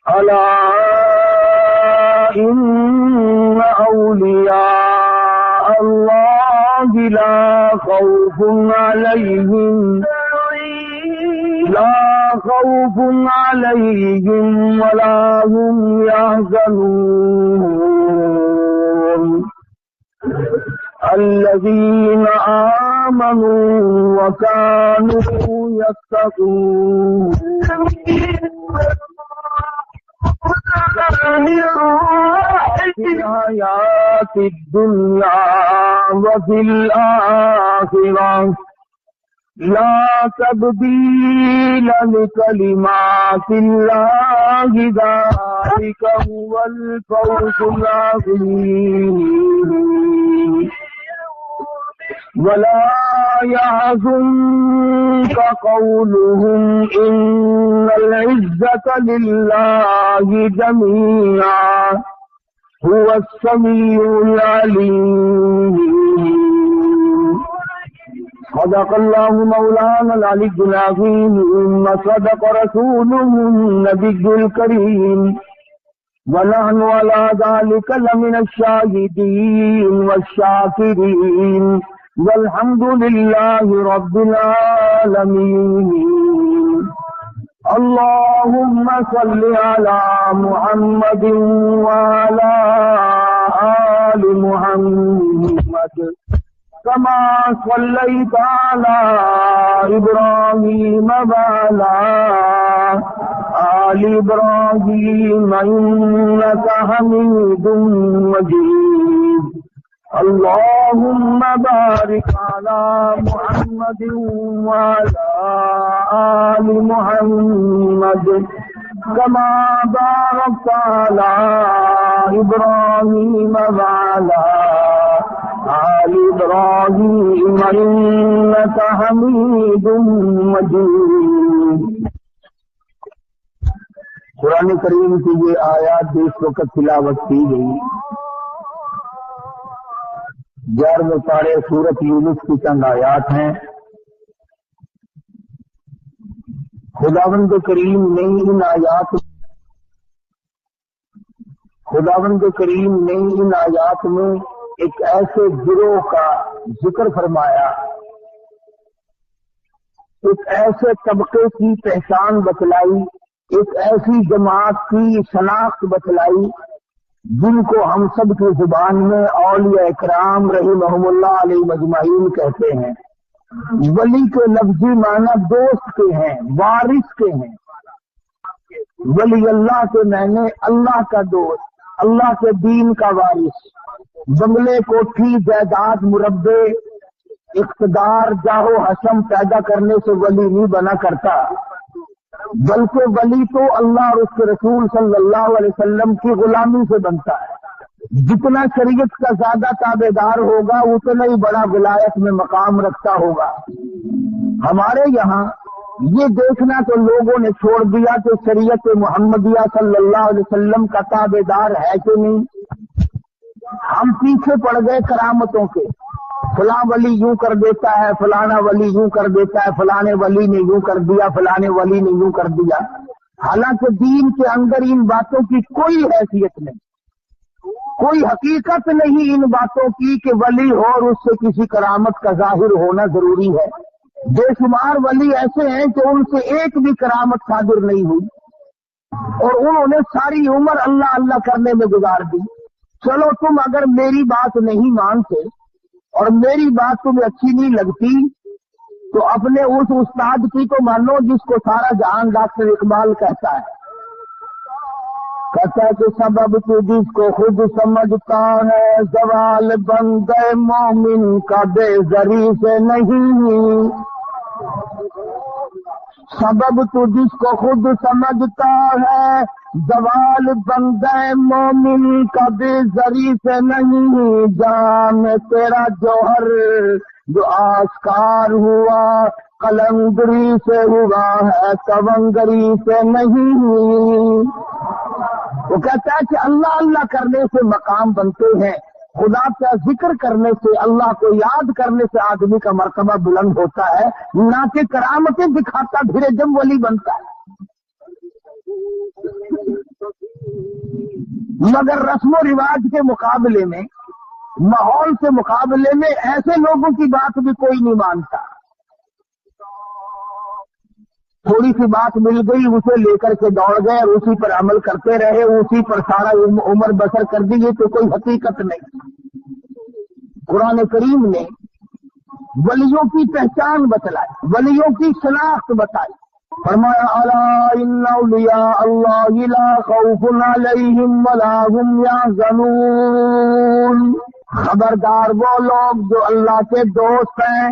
ألا إن أولياء الله لا خوف عليهم ولا هم يحزنون الذين آمنوا وكانوا يتقون في الحياة الدنيا وفي الآخرة لا تبديل لكلمات الله ذلك هو الفوز العظيم ولا يحزنك قولهم إن العزة لله جميعا هو السميع العليم صدق الله مولانا العلي العظيم وصدق رسوله النبي الكريم ونحن على ذلك لمن الشاهدين والشاكرين والحمد لله رب العالمين اللهم صل على محمد وعلى آل محمد كما صليت على إبراهيم وعلى آل إبراهيم إنك حميد مجيد اللهم بارك على محمد وعلى آل محمد كما باركت على إبراهيم وعلى آل إبراهيم إنك حميد مجيد قرآن کریم کی یہ آیات جو اس وقت تلاوت کی گئی 11ویں پارے سورۃ یونس کی چند آیات ہیں. خداوند کریم نے ان آیات میں ایک ایسے گروہ کا ذکر فرمایا، ایک ایسے طبقے کی پہچان بتلائی، ایک ایسی جماعت کی شناخت بتلائی جن کو ہم سب کی زبان میں اولیاء اکرام رحمہم اللہ علیہ مجمعین کہتے ہیں. ولی کے لفظی معنی دوست کے ہیں، وارث کے ہیں. ولی اللہ کے معنی اللہ کا دوست، اللہ کے دین کا وارث. بنگلے کوٹھی جائیداد مربع اقتدار جاہ و حشم پیدا کرنے سے ولی نہیں بنا کرتا، بلکہ ولی تو اللہ اور اس کے رسول صلی اللہ علیہ وسلم کی غلامی سے بنتا ہے. جتنا شریعت کا زیادہ تابع دار ہوگا اتنا ہی بڑا ولایت میں مقام رکھتا ہوگا. ہمارے یہاں یہ دیکھنا تو لوگوں نے چھوڑ دیا کہ شریعت محمدیہ صلی اللہ علیہ وسلم کا تابع دار ہے کہ نہیں. ہم پیچھے پڑ گئے کرامتوں کے، فلاں ولی یوں کر دیتا ہے، فلانا ولی یوں کر دیتا ہے، فلانے ولی نے یوں کر دیا، فلانے ولی نے یوں کر دیا. حالانکہ دین کے اندر ان باتوں کی کوئی حیثیت نہیں، کوئی حقیقت نہیں ان باتوں کی کہ ولی ہو اور اس سے کسی کرامت کا ظاہر ہونا ضروری ہے. بے شمار ولی ایسے ہیں کہ ان سے ایک بھی کرامت صادر نہیں ہوئی اور انہوں نے ساری عمر اللہ اللہ کرنے میں گزار دی. چلو تم اگر میری بات نہیں مانتے اور میری بات تمہیں اچھی نہیں لگتی تو اپنے اس استاد کی تو مانو جس کو سارا جہان ڈاکٹر اقبال کہتا ہے کہ سبب تو جس کو خود سمجھتا ہے زوال بندے مومن کا بے زری سے نہیں. سبب تو جس کو خود سمجھتا ہے زوال بندے مومن کا بے زری سے نہیں. جان تیرا جوہر جو آشکار ہوا قلندری سے ہوا ہے کونگری سے نہیں. وہ کہتا ہے کہ اللہ اللہ کرنے سے مقام بنتے ہیں، خدا کا ذکر کرنے سے، اللہ کو یاد کرنے سے آدمی کا مرتبہ بلند ہوتا ہے، نہ کہ کرامتیں دکھاتا پھرے جب ولی بنتا ہے. मगर रस्म रिवाज के मुकाबले में, माहौल के मुकाबले में ऐसे लोगों की बात भी कोई नहीं मानता। थोड़ी सी बात मिल गई, उसे लेकर के दौड़ गए और उसी पर अमल करते रहे, उसी पर सारा उम्र बसर कर दी, ये तो कोई हकीकत नहीं। कुरान करीम ने वलियों की पहचान बतलाई, वलियों की शनाख्त बताई। फरमाया अला इन्ना औलिया अल्लाह ला खौफुन अलैहिम वला हुम यहज़नून। खबरदार, वो लोग जो अल्लाह के दोस्त हैं,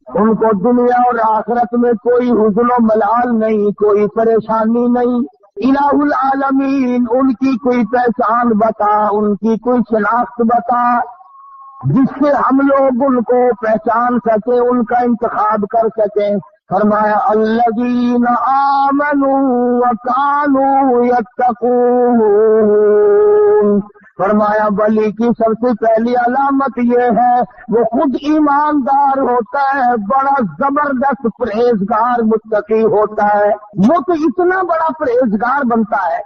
उनको दुनिया और आखिरत में कोई हुज़्न और मलाल नहीं, कोई परेशानी नहीं। इलाहुल आलमीन, उनकी कोई पहचान बता, उनकी कोई शनाख्त बता, जिससे हम लोग उनको पहचान सके, उनका इंतखाब कर सकें। फरमाया अल्लज़ीना आमनू व कानू यत्तकून। फरमाया वली की सबसे पहली अलामत ये है, वो खुद ईमानदार होता है, बड़ा जबरदस्त परहेजगार मुत्तकी होता है। वो तो इतना बड़ा परहेजगार बनता है।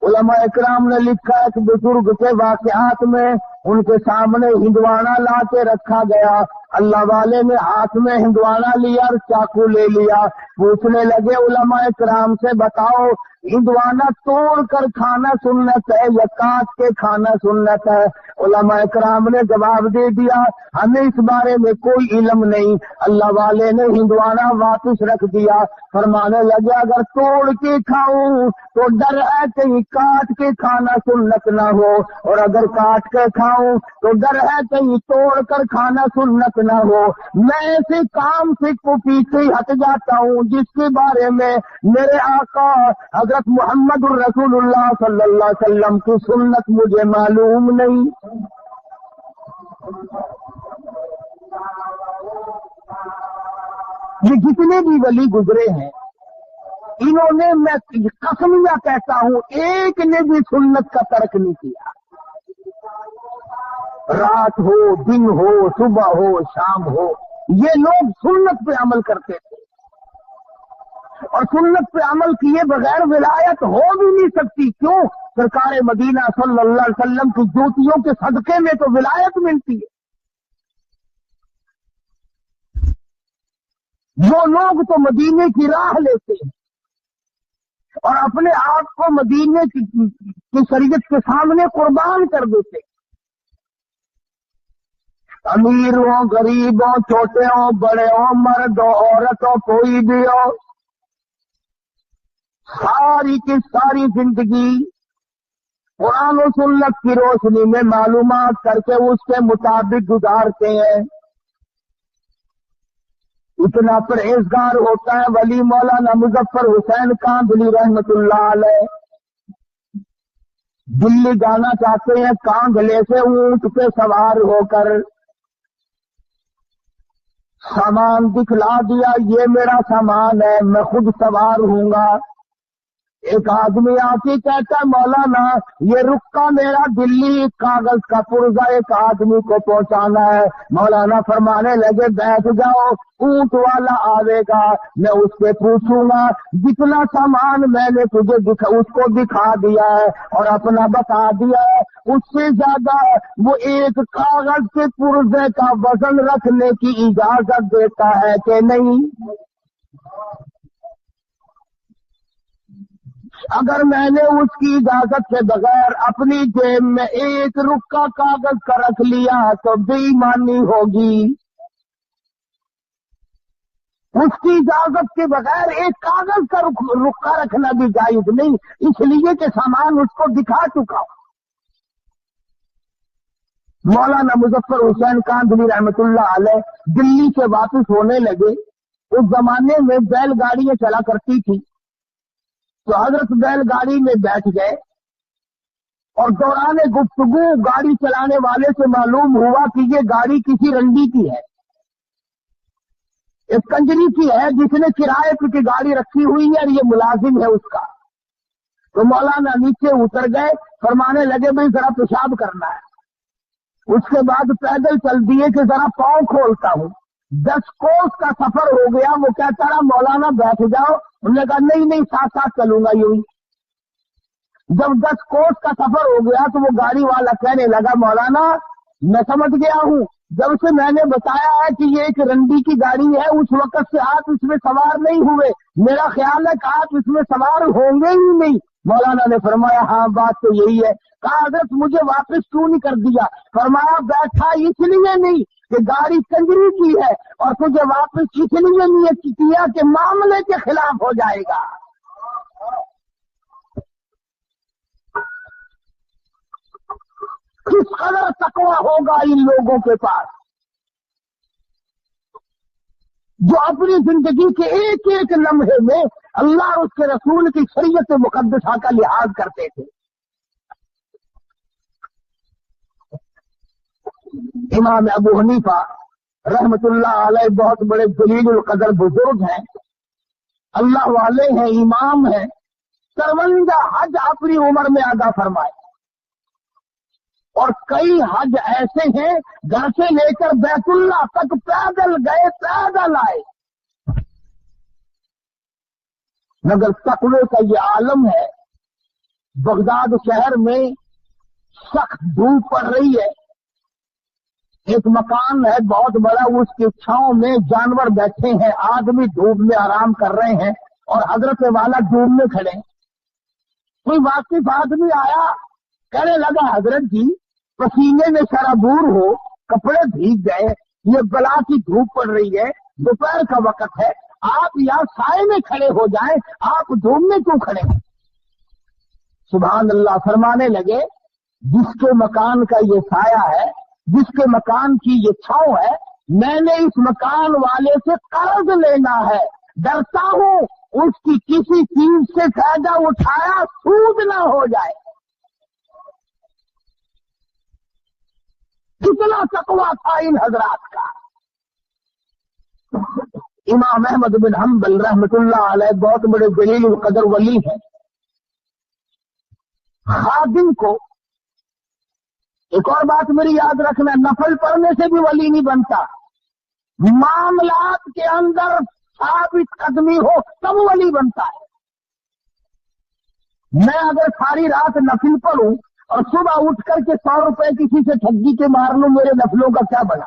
उलमा इकराम ने लिखा है कि बुजुर्ग के वाक़यात में उनके सामने हिंदवाना ला के रखा गया, अल्लाह वाले ने हाथ में हिंदवाना लिया और चाकू ले लिया। पूछने लगे उलमा इकराम से, बताओ हिंदवाना तोड़ कर खाना सुन्नत है या काट के खाना सुन्नत है? उलमा इकराम ने जवाब दे दिया, हमें इस बारे में कोई इल्म नहीं। अल्लाह वाले ने हिंदवाना वापस रख दिया। फरमाने लगे, अगर तोड़ के खाऊं तो डर है कहीं काट के खाना सुन्नत ना हो, और अगर काट के खाऊं तो डर है कहीं तोड़ कर खाना सुन्नत ना हो। मैं ऐसे काम से को पीछे हट जाता हूँ जिसके बारे में मेरे आका हजरत मोहम्मद रसूलुल्लाह सल्लल्लाहु अलैहि वसल्लम की सुन्नत मुझे मालूम नहीं। ये जितने भी वली गुजरे हैं, इन्होंने, मैं कसमिया कहता हूं, एक ने भी सुन्नत का तर्क नहीं किया। रात हो, दिन हो, सुबह हो, शाम हो, ये लोग सुन्नत पे अमल करते थे, और सुन्नत पे अमल किए बगैर विलायत हो भी नहीं सकती। क्यों? सरकार मदीना सल्लल्लाहु अलैहि वसल्लम की जूतियों के सदके में तो विलायत मिलती है। वो लोग तो मदीने की राह लेते हैं और अपने आप को मदीने की शरीयत के सामने कुर्बान कर देते। अमीर हो, गरीब हो, छोटे हो, बड़े हो, मर्द हो, औरत हो, कोई भी हो, सारी की सारी जिंदगी कुरान और सुन्नत की रोशनी में मालूमात करके उसके मुताबिक गुजारते हैं। इतना परहेजगार होता है वली मौलाना मुजफ्फर हुसैन कांधली रहमतुल्लाह अलैह। दिल्ली जाना चाहते हैं, कांधले से ऊंट पे सवार होकर सामान दिखला दिया, ये मेरा सामान है, मैं खुद सवार हूंगा। एक आदमी आके कहता है, मौलाना ये रुक्का मेरा दिल्ली कागज का पुर्जा एक आदमी को पहुंचाना है। मौलाना फरमाने लगे, बैठ जाओ, ऊंट वाला आवेगा, मैं उससे पूछूंगा, जितना सामान मैंने तुझे उसको दिखा दिया है और अपना बता दिया है, उससे ज्यादा वो एक कागज के पुर्जे का वजन रखने की इजाजत देता है कि नहीं? अगर मैंने उसकी इजाजत के बगैर अपनी जेब में एक रुक्का कागज का रख लिया तो बेईमानी होगी। उसकी इजाजत के बगैर एक कागज का रुक्का रखना भी जायज नहीं, इसलिए कि सामान उसको दिखा चुका हूं। मौलाना मुजफ्फर हुसैन कांधली रहमतुल्लाह अलैह दिल्ली से वापस होने लगे। उस जमाने में बैलगाड़ियां चला करती थी, तो हजरत बैलगाड़ी में बैठ गए और दौराने गुफ्तगू गाड़ी चलाने वाले से मालूम हुआ कि ये गाड़ी किसी रंडी की है, एक कंजरी की है जिसने किराए की गाड़ी रखी हुई है और ये मुलाजिम है उसका। तो मौलाना नीचे उतर गए, फरमाने लगे, भाई जरा पेशाब करना है। उसके बाद पैदल चल दिए कि जरा पांव खोलता हूं। 10 कोस का सफर हो गया। वो कहता रहा, मौलाना बैठ जाओ। उन्होंने कहा, नहीं नहीं, साथ साथ चलूंगा यूं ही। जब 10 कोस का सफर हो गया तो वो गाड़ी वाला कहने लगा, मौलाना मैं समझ गया हूँ, जब से मैंने बताया है कि ये एक रंडी की गाड़ी है, उस वक्त से आप इसमें सवार नहीं हुए, मेरा ख्याल है कि आप इसमें सवार होंगे ही नहीं। मौलाना ने फरमाया, हाँ बात तो यही है। कहा, हजरत मुझे वापस क्यों नहीं कर दिया? फरमाया, बैठा इसलिए नहीं कि गाड़ी कंजरी की है, और तुझे वापस इसलिए नहीं किया कि मामले के खिलाफ हो जाएगा। किस कदर तकवा होगा इन लोगों के पास, जो अपनी जिंदगी के एक एक लम्हे में अल्लाह और उसके रसूल की शरीयत मुकद्दसा का लिहाज करते थे। इमाम अबू हनीफा रहमतुल्लाह अलैह बहुत बड़े जलीलुल कदर बुजुर्ग हैं, अल्लाह वाले हैं, इमाम हैं, 53 हज अपनी उम्र में अदा फरमाए, और कई हज ऐसे हैं घर से लेकर बैतुल्ला तक पैदल गए, पैदल आए। मगर तकवे का ये आलम है, बगदाद शहर में सख्त धूप पड़ रही है, एक मकान है बहुत बड़ा, उसके छांव में जानवर बैठे हैं, आदमी धूप में आराम कर रहे हैं, और हजरत वाला धूप में खड़े। कोई वाकिफ आदमी आया, कहने लगा, हजरत जी पसीने में शराबूर हो, कपड़े भीग गए, ये बला की धूप पड़ रही है, दोपहर का वक्त है, आप यहाँ साए में खड़े हो जाएं, आप धूप में क्यों खड़े? सुभान अल्लाह। फरमाने लगे, जिसके मकान का ये साया है, जिसके मकान की ये छांव है, मैंने इस मकान वाले से कर्ज लेना है, डरता हूं उसकी किसी चीज से फायदा उठाया सूद ना हो जाए। कितना तकवा था इन हजरात का। इमाम अहमद बिन हम्बल रहमतुल्लाह अलैह बहुत बड़े जलील कदर वली हैं। खादिम को एक और बात मेरी याद रखना, नफल पढ़ने से भी वली नहीं बनता, मामलात के अंदर साबित कदमी हो तब वली बनता है। मैं अगर सारी रात नफिल पढ़ूं और सुबह उठ करके 100 रुपए किसी से ठगी के मार लूं, मेरे नफलों का क्या बना?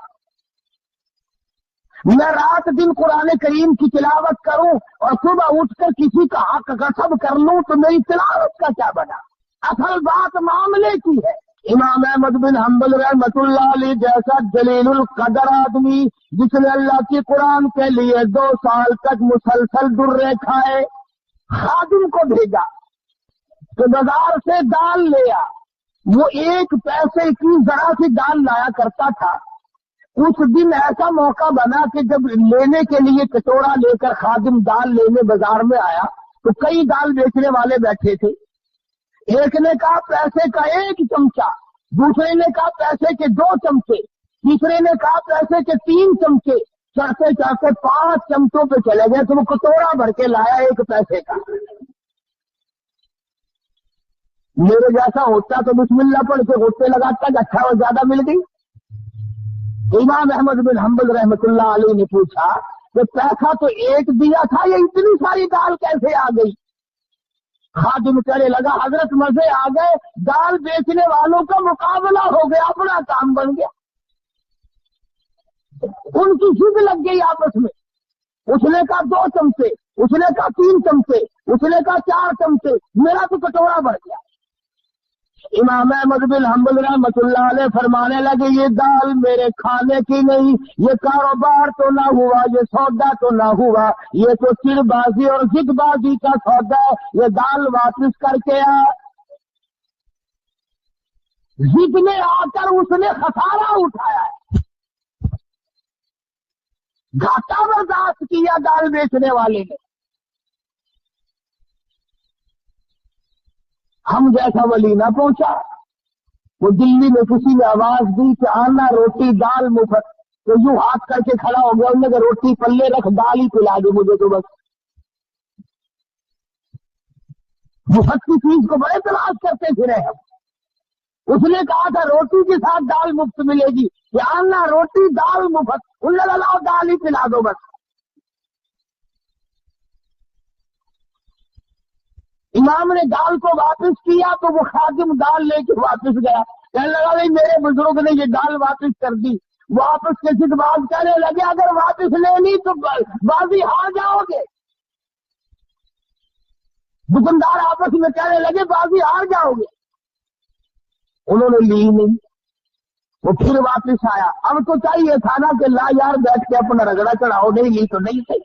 मैं रात दिन कुरान करीम की तिलावत करूं और सुबह उठकर किसी का हक गसब कर लूं, तो मेरी तिलावत का क्या बना? असल बात मामले की है। इमाम अहमद बिन हम्बल रहमतुल्लाह अलैह जैसा जलीलुल कदर आदमी, जिसने अल्लाह की कुरान के लिए 2 साल तक मुसलसल दुर्रे खाए, खादिम को भेजा तो बाजार से दाल ले आ। वो 1 पैसे की जरा सी दाल लाया करता था। उस दिन ऐसा मौका बना कि जब लेने के लिए कटोरा लेकर खादिम दाल लेने बाजार में आया तो कई दाल बेचने वाले बैठे थे। एक ने कहा पैसे का 1 चमचा, दूसरे ने कहा पैसे के 2 चमचे, तीसरे ने कहा पैसे के 3 चमचे, चढ़ते चढ़ते 5 चमचों पे चले गए तो वो कटोरा भर के लाया 1 पैसे का। मेरे जैसा होता तो बिस्मिल्लाह पढ़ के होते लगाता कि अच्छा और ज्यादा मिल गई। इमाम अहमद बिन हम्बल रहमतुल्लाह अलैह ने पूछा कि पैसा तो 1 दिया था, ये इतनी सारी दाल कैसे आ गई? खादिम कहने लगा, हजरत मजे आ गए, दाल बेचने वालों का मुकाबला हो गया, अपना काम बन गया। उनकी जिद लग गई आपस में। उसने कहा 2 चमचे, उसने कहा 3 चमचे, उसने कहा 4 चमचे, मेरा तो कटोरा भर गया। इमाम अहमद बिन हम्बल रहमतुल्लाह अलैह फरमाने लगे, ये दाल मेरे खाने की नहीं, ये कारोबार तो ना हुआ, ये सौदा तो ना हुआ, ये तो चिड़बाजी और जिदबाजी का सौदा है, ये दाल वापस करके आ। जिद में आकर उसने खसारा उठाया है, घाटा बर्दाश्त किया दाल बेचने वाले ने। हम जैसा वली ना पहुंचा। वो दिल्ली में किसी ने आवाज दी कि आना रोटी दाल मुफ्त, तो यूं हाथ करके खड़ा हो गया, उन्होंने कहा रोटी पल्ले रख, दाल ही पिला दो मुझे तो बस। मुफ्त की चीज को बड़े तलाश करते फिरे हम। उसने कहा था रोटी के साथ दाल मुफ्त मिलेगी, कि आना रोटी दाल मुफ्त, उन्होंने लाओ दाल ही पिला दो बस। इमाम ने दाल को वापस किया तो वो खादिम दाल लेके वापस गया, कहने लगा भाई मेरे बुजुर्ग ने ये दाल वापस कर दी। वापस के सिद्ध बात कहने लगे अगर वापस लेनी तो बाजी हार जाओगे। दुकानदार आपस में कहने लगे बाजी हार जाओगे। उन्होंने ली नहीं, वो फिर वापस आया। अब तो चाहिए था ना कि ला यार बैठ के अपना रगड़ा चढ़ाओ, नहीं ली तो नहीं सही।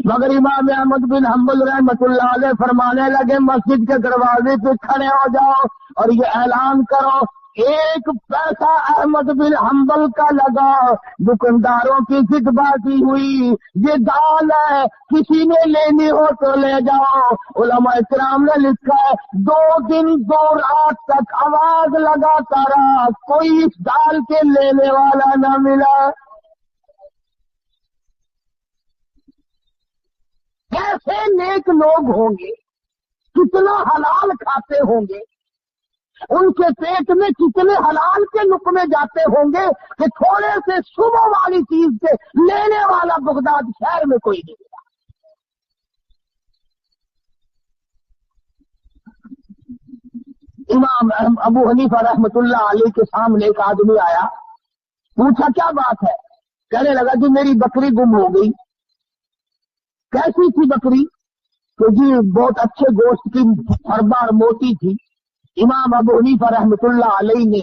मगर इमाम अहमद बिन हम्बल रहमतुल्लाह अलैह फरमाने लगे मस्जिद के दरवाजे पे खड़े हो जाओ और ये ऐलान करो एक पैसा अहमद बिन हम्बल का लगाओ। दुकानदारों की जिदबाजी हुई, ये दाल है किसी ने लेनी हो तो ले जाओ। उलमा इकराम ने लिखा है 2 दिन 2 रात तक आवाज लगाता रहा, कोई इस दाल के लेने वाला न मिला। कैसे नेक लोग होंगे, कितना हलाल खाते होंगे, उनके पेट में कितने हलाल के लुकमे जाते होंगे कि थोड़े से सुबह वाली चीज से लेने वाला बगदाद शहर में कोई नहीं मिला। इमाम अबू हनीफा रहमतुल्लाह अलैह के सामने एक आदमी आया, पूछा क्या बात है? कहने लगा कि मेरी बकरी गुम हो गई। कैसी थी बकरी? तो जी बहुत अच्छे गोश्त की, फरदार मोटी थी। इमाम अबू हनीफा रहमतुल्लाह अलैह ने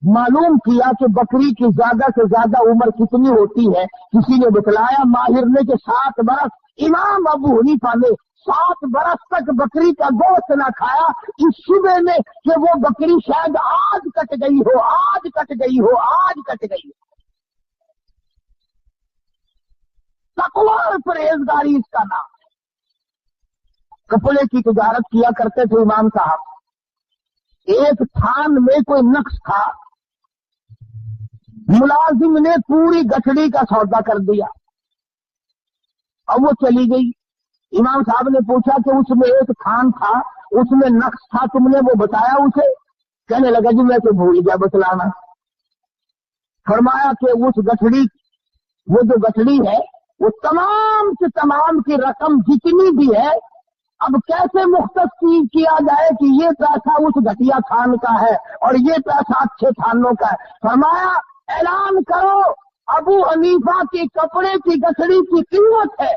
मालूम किया कि बकरी की ज्यादा से ज्यादा उम्र कितनी होती है। किसी ने बतलाया माहिर ने कि 7 बरस। इमाम अबू हनीफा ने 7 बरस तक बकरी का गोश्त न खाया, इस शुबे में कि वो बकरी शायद आज कट गई हो, आज कट गई हो, आज कट गई हो। तकवा और परहेजगारी इसका नाम। कपड़े की तिजारत किया करते थे इमाम साहब। एक थान में कोई नक्श था, मुलाजिम ने पूरी गठड़ी का सौदा कर दिया। अब वो चली गई। इमाम साहब ने पूछा कि उसमें एक थान था, उसमें नक्श था, तुमने वो बताया उसे? कहने लगा जी मैं तो भूल गया बतलाना। फरमाया कि उस गठड़ी, वो जो गठड़ी है वो तमाम से तमाम की रकम जितनी भी है, अब कैसे मुख्तस किया जाए कि ये पैसा उस घटिया थान का है और ये पैसा अच्छे थानों का है। फरमाया ऐलान करो अबू हनीफा की कपड़े की गठड़ी की कीमत है,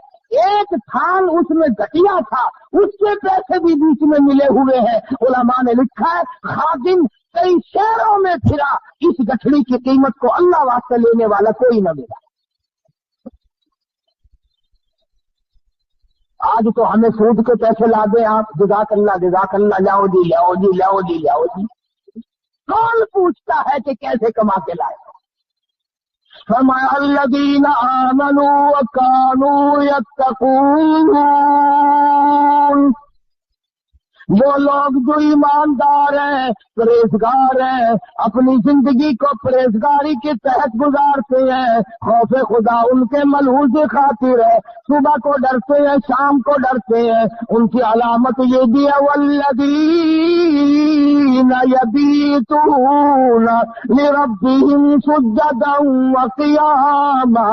एक थान उसमें घटिया था, उसके पैसे भी बीच में मिले हुए हैं। उलमा ने लिखा है खादिम कई शहरों में फिरा, इस गठड़ी की कीमत को अल्लाह वास्ते लेने वाला कोई न मिला। आज तो हमें सूद के पैसे ला दे आप, जज़ाकल्लाह जज़ाकल्लाह, लाओ जी लाओ जी लाओ जी लाओ जी। कौन पूछता है कि कैसे कमा के लाए? फरमाया अल्लज़ीना आमनू व कानू यत्तकून, वो लोग जो ईमानदार हैं, परहेजगार हैं, अपनी जिंदगी को परहेजगारी के तहत गुजारते हैं, खौफ खुदा उनके मलहूज खातिर है, सुबह को डरते हैं, शाम को डरते हैं। उनकी अलामत ये भी है वल्लज़ीना यबीतून लिरब्बिहिम सुज्जदन व क़ियामा,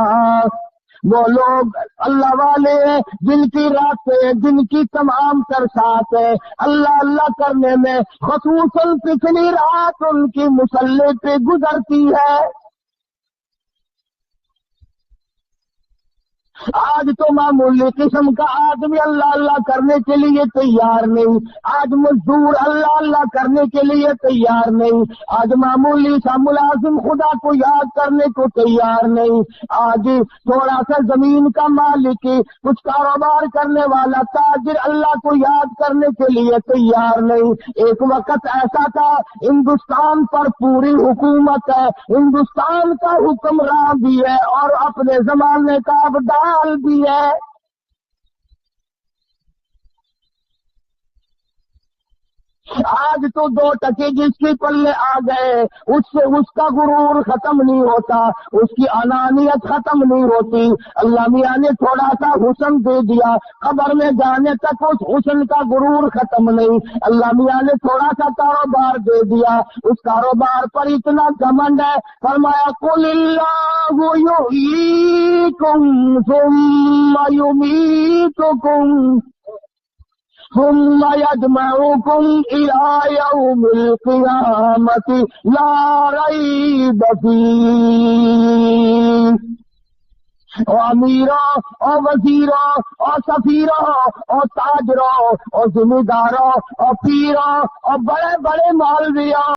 वो लोग अल्लाह वाले हैं जिनकी रातें, जिनकी तमाम तरसात है अल्लाह अल्लाह करने में, खसूसन पिछली रात उनकी मुसल्ले पे गुजरती है। आज तो मामूली किस्म का आदमी अल्लाह अल्लाह करने के लिए तैयार नहीं, आज मजदूर अल्लाह अल्लाह करने के लिए तैयार नहीं, आज मामूली सा मुलाजिम खुदा को याद करने को तैयार नहीं, आज थोड़ा सा जमीन का मालिक, कुछ कारोबार करने वाला ताजिर अल्लाह को याद करने के लिए तैयार नहीं। एक वक्त ऐसा था हिंदुस्तान पर पूरी हुकूमत है, हिंदुस्तान का हुक्मरान भी है और अपने जमाने का अब्दाल भी है। आज तो 2 टके जिसके पल्ले आ गए उससे उसका गुरूर खत्म नहीं होता, उसकी अनानियत खत्म नहीं होती। अल्लाह मियां ने थोड़ा सा हुस्न दे दिया, कब्र में जाने तक उस हुस्न का गुरूर खत्म नहीं। अल्लाह मियां ने थोड़ा सा कारोबार दे दिया, उस कारोबार पर इतना घमंड है। फरमाया कुलिल्लाहु युहयीकुम सुम्मा युमीतुकुम, ثم يجمعكم إلى يوم القيامة لا ريب فيه. او امیروں اور وزیروں اور سفیروں اور تاجروں اور ذمہ داروں اور پیروں اور بڑے بڑے مولویوں